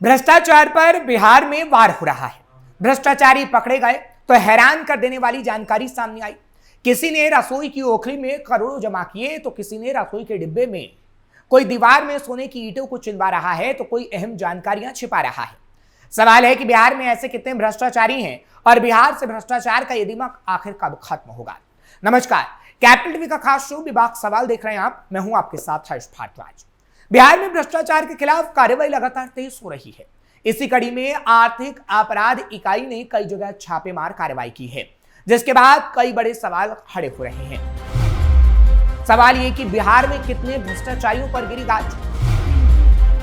भ्रष्टाचार पर बिहार में वार हो रहा है। भ्रष्टाचारी पकड़े गए तो हैरान कर देने वाली जानकारी सामने आई। किसी ने रसोई की ओखली में करोड़ों जमा किए तो किसी ने रसोई के डिब्बे में, कोई दीवार में सोने की ईंटों को चिनवा रहा है तो कोई अहम जानकारियां छिपा रहा है। सवाल है कि बिहार में ऐसे कितने भ्रष्टाचारी हैं और बिहार से भ्रष्टाचार का ये दिमाग आखिर कब खत्म होगा। नमस्कार, कैपिटल टीवी का खास शो विभाग सवाल देख रहे हैं आप। मैं हूं आपके साथ हर्ष भारद्वाज। बिहार में भ्रष्टाचार के खिलाफ कार्रवाई लगातार तेज हो रही है। इसी कड़ी में आर्थिक अपराध इकाई ने कई जगह छापेमार कार्रवाई की है, जिसके बाद कई बड़े सवाल खड़े हो रहे हैं। सवाल ये कि बिहार में कितने भ्रष्टाचारियों पर गिरी गाज,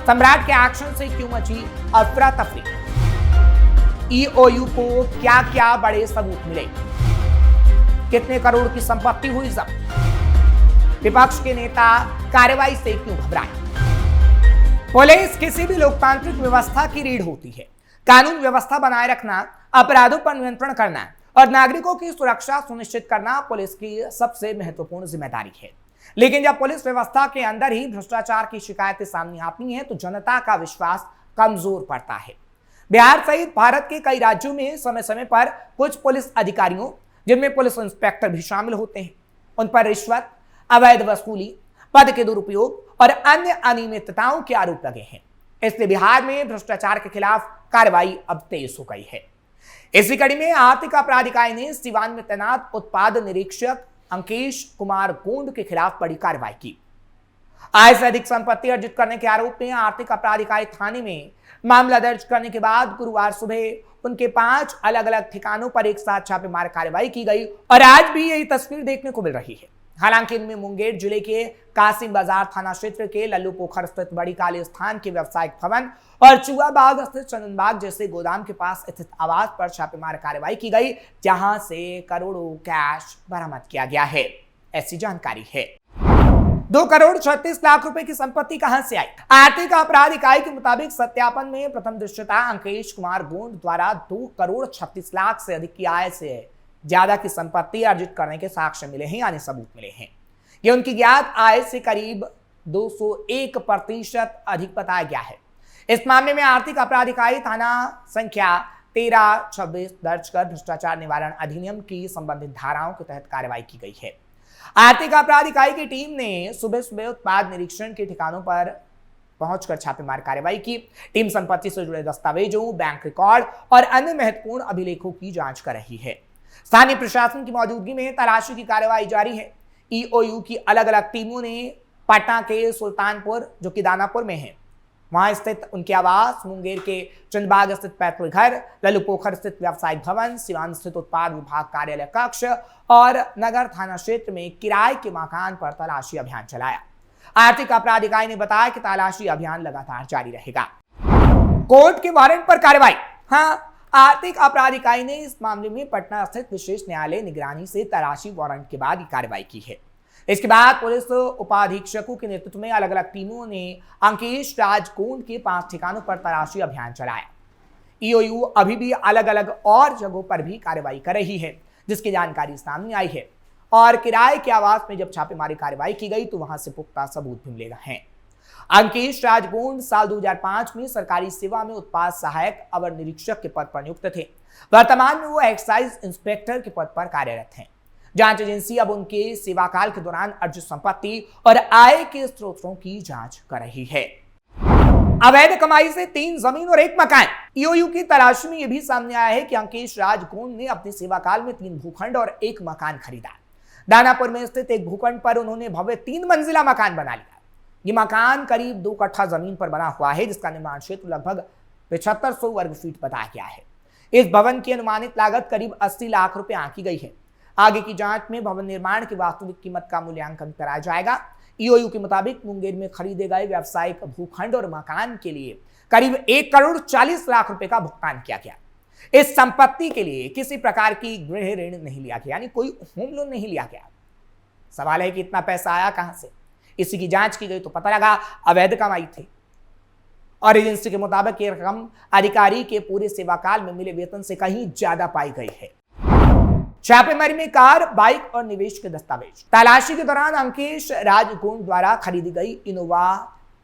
सम्राट के एक्शन से क्यों मची अफरा तफरी, ईओयू को क्या क्या बड़े सबूत मिले, कितने करोड़ की संपत्ति हुई जब्त, विपक्ष के नेता कार्रवाई से क्यों घबराए। पुलिस किसी भी लोकतांत्रिक व्यवस्था की रीढ़ होती है। कानून व्यवस्था बनाए रखना, अपराधों पर नियंत्रण करना और नागरिकों की सुरक्षा सुनिश्चित करना पुलिस की सबसे महत्वपूर्ण जिम्मेदारी है। लेकिन जब पुलिस व्यवस्था के अंदर ही भ्रष्टाचार की शिकायतें सामने आती हैं तो जनता का विश्वास कमजोर पड़ता है। बिहार सहित भारत के कई राज्यों में समय समय पर कुछ पुलिस अधिकारियों, जिनमें पुलिस इंस्पेक्टर भी शामिल होते हैं, उन पर रिश्वत, अवैध वसूली, पद के दुरुपयोग और अन्य अनियमितताओं के आरोप लगे हैं। इसलिए बिहार में भ्रष्टाचार के खिलाफ कार्रवाई अब तेज हो गई है। इसी कड़ी में आर्थिक अपराध इकाई ने सिवान में तैनात उत्पाद निरीक्षक अंकेश कुमार गोंड के खिलाफ बड़ी कार्रवाई की। आय से अधिक संपत्ति अर्जित करने के आरोप में आर्थिक अपराध इकाई थाने में मामला दर्ज करने के बाद गुरुवार सुबह उनके 5 अलग अलग ठिकानों पर एक साथ छापेमार कार्रवाई की गई और आज भी यही तस्वीर देखने को मिल रही है। हालांकि इनमें मुंगेर जिले के कासिम बाजार थाना क्षेत्र के लल्लू पोखर स्थित बड़ी काली स्थान के व्यवसायिक भवन और चुआ बाग स्थित चंदन बाग जैसे गोदाम के पास स्थित आवास पर छापेमार कार्रवाई की गई, जहां से करोड़ों कैश बरामद किया गया है। ऐसी जानकारी है। 2 करोड़ 36 लाख रुपए की संपत्ति कहां से आई। आर्थिक अपराध इकाई के मुताबिक सत्यापन में प्रथम दृश्यता अंकेश कुमार गोंड द्वारा 2 करोड़ 36 लाख से अधिक की आय से ज्यादा की संपत्ति अर्जित करने के साक्ष्य मिले हैं, यानी सबूत मिले हैं। यह उनकी ज्ञात आय से करीब 201% अधिक बताया गया है। इस मामले में आर्थिक अपराध इकाई थाना संख्या 1326 दर्ज कर भ्रष्टाचार निवारण अधिनियम की संबंधित धाराओं के तहत कार्रवाई की गई है। आर्थिक अपराध इकाई की टीम ने सुबह सुबह उत्पाद निरीक्षण के ठिकानों पर पहुंचकर छापेमार कार्रवाई की। टीम संपत्ति से जुड़े दस्तावेजों, बैंक रिकॉर्ड और अन्य महत्वपूर्ण अभिलेखों की जांच कर रही है। स्थानीय प्रशासन की मौजूदगी में तलाशी की कार्रवाई जारी है। ईओयू की अलग अलग टीमों ने पटना के सुल्तानपुर, जो कि दानापुर में है, वहां स्थित उनके आवास, मुंगेर के चंदबाग स्थित पैतृक घर, लल्लू पोखर स्थित व्यवसायिक भवन, सिवान स्थित उत्पाद विभाग कार्यालय कक्ष और नगर थाना क्षेत्र में किराए के मकान पर तलाशी अभियान चलाया। आर्थिक अपराध इकाई ने बताया कि तलाशी अभियान लगातार जारी रहेगा। कोर्ट के वारंट पर कार्रवाई। हाँ, आर्थिक अपराध इकाई ने इस मामले में पटना स्थित विशेष न्यायालय निगरानी से तलाशी वारंट के बाद कार्रवाई की है। इसके बाद पुलिस उपाधीक्षकों के नेतृत्व में अलग अलग टीमों ने अंकेश राज गोंड के 5 ठिकानों पर तलाशी अभियान चलाया। ईओयू अभी भी अलग अलग और जगहों पर भी कार्रवाई कर रही है, जिसकी जानकारी सामने आई है। और किराए के आवास में जब छापेमारी कार्रवाई की गई तो वहां से पुख्ता सबूत भी मिले हैं। अंकेश राज गोंड साल 2005 में सरकारी सेवा में उत्पाद सहायक अवर निरीक्षक के पद पर नियुक्त थे। वर्तमान में वो एक्साइज इंस्पेक्टर के पद पर कार्यरत हैं। जांच एजेंसी अब उनके सेवाकाल के दौरान अर्जित संपत्ति और आय के स्रोतों की जांच कर रही है। अवैध कमाई से 3 जमीन और 1 मकान। ईओयू की तलाशी में यह भी सामने आया है कि अंकेश राज गोंड ने अपने सेवाकाल में 3 भूखंड और 1 मकान खरीदा। दानापुर में स्थित एक भूखंड पर उन्होंने भव्य 3 मंजिला मकान बना लिया। ये मकान करीब 2 कट्ठा जमीन पर बना हुआ है, जिसका निर्माण क्षेत्र लगभग 7500 वर्ग फीट बताया गया है। इस भवन की अनुमानित लागत करीब 80 लाख रुपए आंकी गई है। आगे की जांच में भवन निर्माण की वास्तविक कीमत का मूल्यांकन कराया जाएगा। ईओयू के मुताबिक मुंगेर में खरीदे गए व्यावसायिक भूखंड और मकान के लिए करीब 1 करोड़ 40 लाख रुपए का भुगतान किया गया। इस संपत्ति के लिए किसी प्रकार की गृह ऋण नहीं लिया गया, यानी कोई होम लोन नहीं लिया गया। सवाल है कि इतना पैसा आया कहां से। इसी की जांच की गई तो पता लगा अवैध कमाई थी। और एजेंसी के मुताबिक ये रकम अधिकारी के पूरे सेवाकाल में मिले वेतन से कहीं ज्यादा पाई गई है। छापेमारी में कार, बाइक और निवेश के दस्तावेज। तलाशी के दौरान अंकेश राज गोंड द्वारा खरीदी गई इनोवा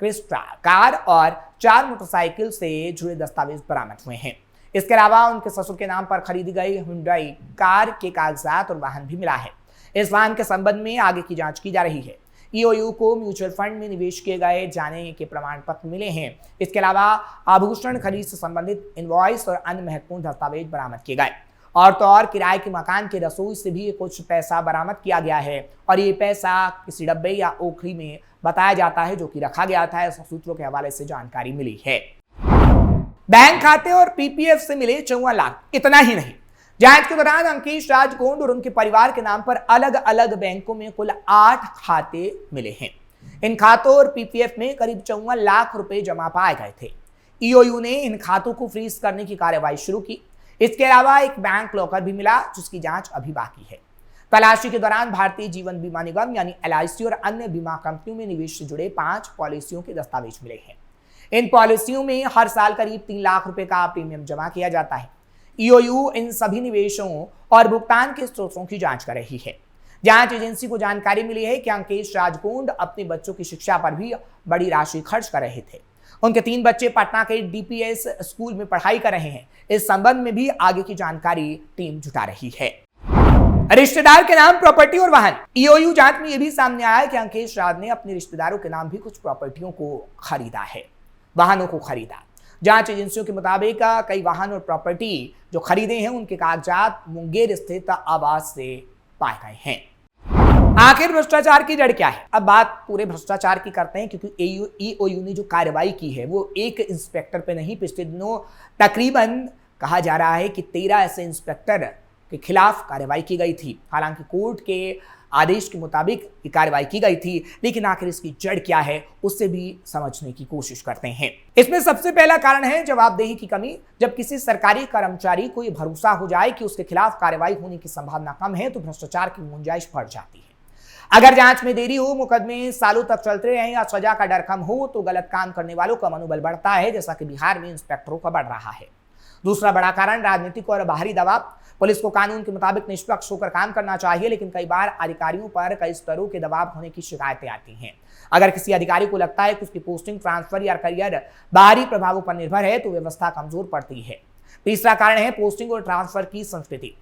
क्रिस्टा कार और 4 मोटरसाइकिल से जुड़े दस्तावेज बरामद हुए हैं। इसके अलावा उनके ससुर के नाम पर खरीदी गई हुंडई कार के कागजात और वाहन भी मिला है। इस वाहन के संबंध में आगे की जांच की जा रही है। ईओयू को म्यूचुअल फंड में निवेश किए गए जाने के प्रमाण पत्र मिले हैं। इसके अलावा आभूषण खरीद से संबंधित इनवॉइस और अन्य महत्वपूर्ण दस्तावेज बरामद किए गए। और तो और किराए के मकान के रसोई से भी कुछ पैसा बरामद किया गया है और ये पैसा किसी डब्बे या ओखली में बताया जाता है जो कि रखा गया था। ऐसा सूत्रों के हवाले से जानकारी मिली है। बैंक खाते और पीपीएफ से मिले 54 लाख। इतना ही नहीं, जांच के दौरान अंकेश राजगोंड और उनके परिवार के नाम पर अलग अलग बैंकों में कुल 8 खाते मिले हैं। इन खातों और पीपीएफ में करीब 54 लाख रुपए जमा पाए गए थे। ईओयू ने इन खातों को फ्रीज करने की कार्यवाही शुरू की। इसके अलावा एक बैंक लॉकर भी मिला जिसकी जांच अभी बाकी है। तलाशी के दौरान भारतीय जीवन बीमा निगम यानी एलआईसी और अन्य बीमा कंपनियों में निवेश से जुड़े 5 पॉलिसियों के दस्तावेज मिले हैं। इन पॉलिसियों में हर साल करीब 3 लाख रुपए का प्रीमियम जमा किया जाता है। ईओयू इन सभी निवेशों और भुगतान के स्रोतों की जांच कर रही है। जांच एजेंसी को जानकारी मिली है कि अंकेश राजगोंड अपने बच्चों की शिक्षा पर भी बड़ी राशि खर्च कर रहे थे। उनके 3 बच्चे पटना के डीपीएस स्कूल में पढ़ाई कर रहे हैं। इस संबंध में भी आगे की जानकारी टीम जुटा रही है। रिश्तेदार के नाम प्रॉपर्टी और वाहन। ईओयू जांच में यह भी सामने आया है कि अंकेश राज ने अपने रिश्तेदारों के नाम भी कुछ प्रॉपर्टियों को खरीदा है, वाहनों को खरीदा। जांच एजेंसियों के मुताबिक कई वाहन और प्रॉपर्टी जो खरीदे हैं उनके कागजात मुंगेर स्थित आवास से पाए गए हैं। आखिर भ्रष्टाचार की जड़ क्या है? अब बात पूरे भ्रष्टाचार की करते हैं क्योंकि ईओयू ने जो कार्रवाई की है वो एक इंस्पेक्टर पे नहीं, पिछले दिनों तकरीबन कहा जा रहा है कि 13 ऐसे इंस्पेक्टर के खिलाफ कार्रवाई की गई थी। हालांकि कोर्ट के आदेश के मुताबिक ये कार्रवाई की गई थी, लेकिन आखिर इसकी जड़ क्या है उससे भी समझने की कोशिश करते हैं। इसमें सबसे पहला कारण है जवाबदेही की कमी। जब किसी सरकारी कर्मचारी को ये भरोसा हो जाए कि उसके खिलाफ कार्रवाई होने की संभावना कम है तो भ्रष्टाचार की गुंजाइश बढ़ जाती है। अगर जांच में देरी हो, मुकदमे सालों तक चलते रहें या सजा का डर कम हो तो गलत काम करने वालों का मनोबल बढ़ता है, जैसा कि बिहार में इंस्पेक्टरों का बढ़ रहा है। दूसरा बड़ा कारण राजनीतिक और बाहरी दबाव। पुलिस को कानून के मुताबिक निष्पक्ष होकर काम करना चाहिए, लेकिन कई बार अधिकारियों पर कई स्तरों के दबाव होने की शिकायतें आती हैं। अगर किसी अधिकारी को लगता है कि उसकी पोस्टिंग, ट्रांसफर या करियर बाहरी प्रभावों पर निर्भर है तो व्यवस्था कमजोर पड़ती है। तीसरा कारण है पोस्टिंग और ट्रांसफर की संस्कृति।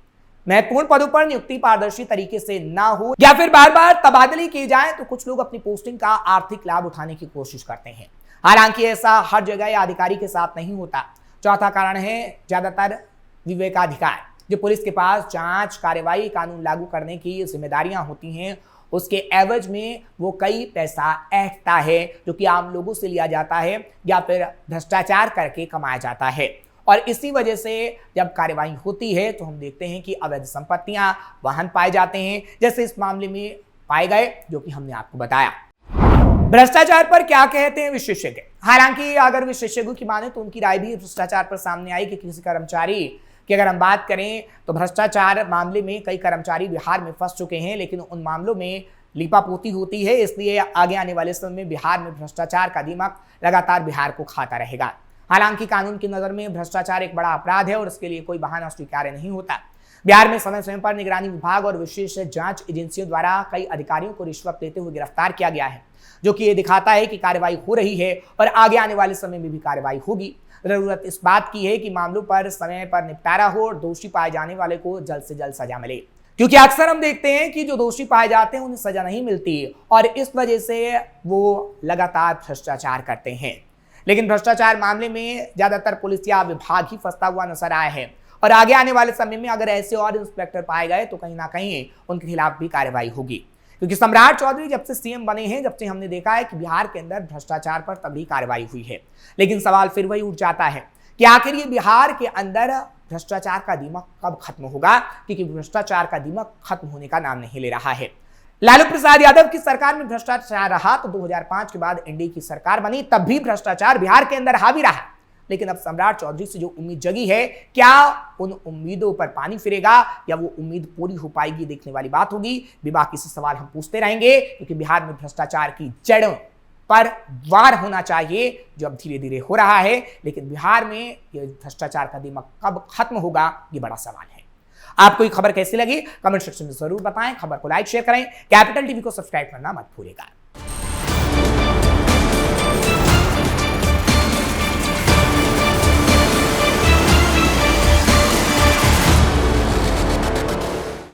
महत्वपूर्ण पदों पर नियुक्ति पारदर्शी तरीके से ना हो या फिर बार बार तबादले किए जाए तो कुछ लोग अपनी पोस्टिंग का आर्थिक लाभ उठाने की कोशिश करते हैं। हालांकि ऐसा हर जगह या अधिकारी के साथ नहीं होता। चौथा कारण है ज्यादातर विवेकाधिकार। जो पुलिस के पास जांच, कार्रवाई, कानून लागू करने की जिम्मेदारियां होती हैं, उसके एवज में वो कई पैसा ऐंठता है जो कि आम लोगों से लिया जाता है या फिर भ्रष्टाचार करके कमाया जाता है। और इसी वजह से जब कार्रवाई होती है तो हम देखते हैं कि अवैध संपत्तियां, वाहन पाए जाते हैं, जैसे इस मामले में पाए गए जो कि हमने आपको बताया। भ्रष्टाचार पर क्या कहते हैं विशेषज्ञ? हालांकि अगर विशेषज्ञों की माने तो उनकी राय भी भ्रष्टाचार पर सामने आई कि किसी कर्मचारी की अगर हम बात करें तो भ्रष्टाचार मामले में कई कर्मचारी बिहार में फंस चुके हैं, लेकिन उन मामलों में लीपापोती होती है। इसलिए आगे आने वाले समय में बिहार में भ्रष्टाचार का दीमक लगातार बिहार को खाता रहेगा। हालांकि कानून की नजर में भ्रष्टाचार एक बड़ा अपराध है और इसके लिए कोई बहाना स्वीकार्य नहीं होता। बिहार में समय समय पर निगरानी विभाग और विशेष जांच एजेंसियों द्वारा कई अधिकारियों को रिश्वत देते हुए गिरफ्तार किया गया है, जो कि ये दिखाता है कि कार्रवाई हो रही है और आगे आने वाले समय में भी कार्रवाई होगी। जरूरत इस बात की है कि मामलों पर समय पर निपटारा हो और दोषी पाए जाने वाले को जल्द से जल्द सजा मिले, क्योंकि अक्सर हम देखते हैं कि जो दोषी पाए जाते हैं उन्हें सजा नहीं मिलती और इस वजह से वो लगातार भ्रष्टाचार करते हैं। लेकिन भ्रष्टाचार मामले में ज्यादातर पुलिस या विभाग ही फंसता हुआ नजर आया है और आगे आने वाले समय में अगर ऐसे और इंस्पेक्टर पाए गए तो कहीं ना कहीं उनके खिलाफ भी कार्रवाई होगी। क्योंकि सम्राट चौधरी जब से सीएम बने हैं, जब से हमने देखा है कि बिहार के अंदर भ्रष्टाचार पर तभी कार्रवाई हुई है। लेकिन सवाल फिर वही उठ जाता है कि आखिर ये बिहार के अंदर भ्रष्टाचार का दीमक कब खत्म होगा, क्योंकि भ्रष्टाचार का दीमक खत्म होने का नाम नहीं ले रहा है। लालू प्रसाद यादव की सरकार में भ्रष्टाचार रहा तो 2005 के बाद एनडीए की सरकार बनी, तब भी भ्रष्टाचार बिहार के अंदर हावी रहा। लेकिन अब सम्राट चौधरी से जो उम्मीद जगी है, क्या उन उम्मीदों पर पानी फिरेगा या वो उम्मीद पूरी हो पाएगी, देखने वाली बात होगी। बेबाकी से सवाल हम पूछते रहेंगे, क्योंकि बिहार में भ्रष्टाचार की जड़ पर वार होना चाहिए, जो अब धीरे धीरे हो रहा है। लेकिन बिहार में ये भ्रष्टाचार का दीमक कब खत्म होगा, ये बड़ा सवाल है। आपको ये खबर कैसी लगी कमेंट सेक्शन में जरूर बताएं। खबर को लाइक शेयर करें, कैपिटल टीवी को सब्सक्राइब करना मत भूलिएगा।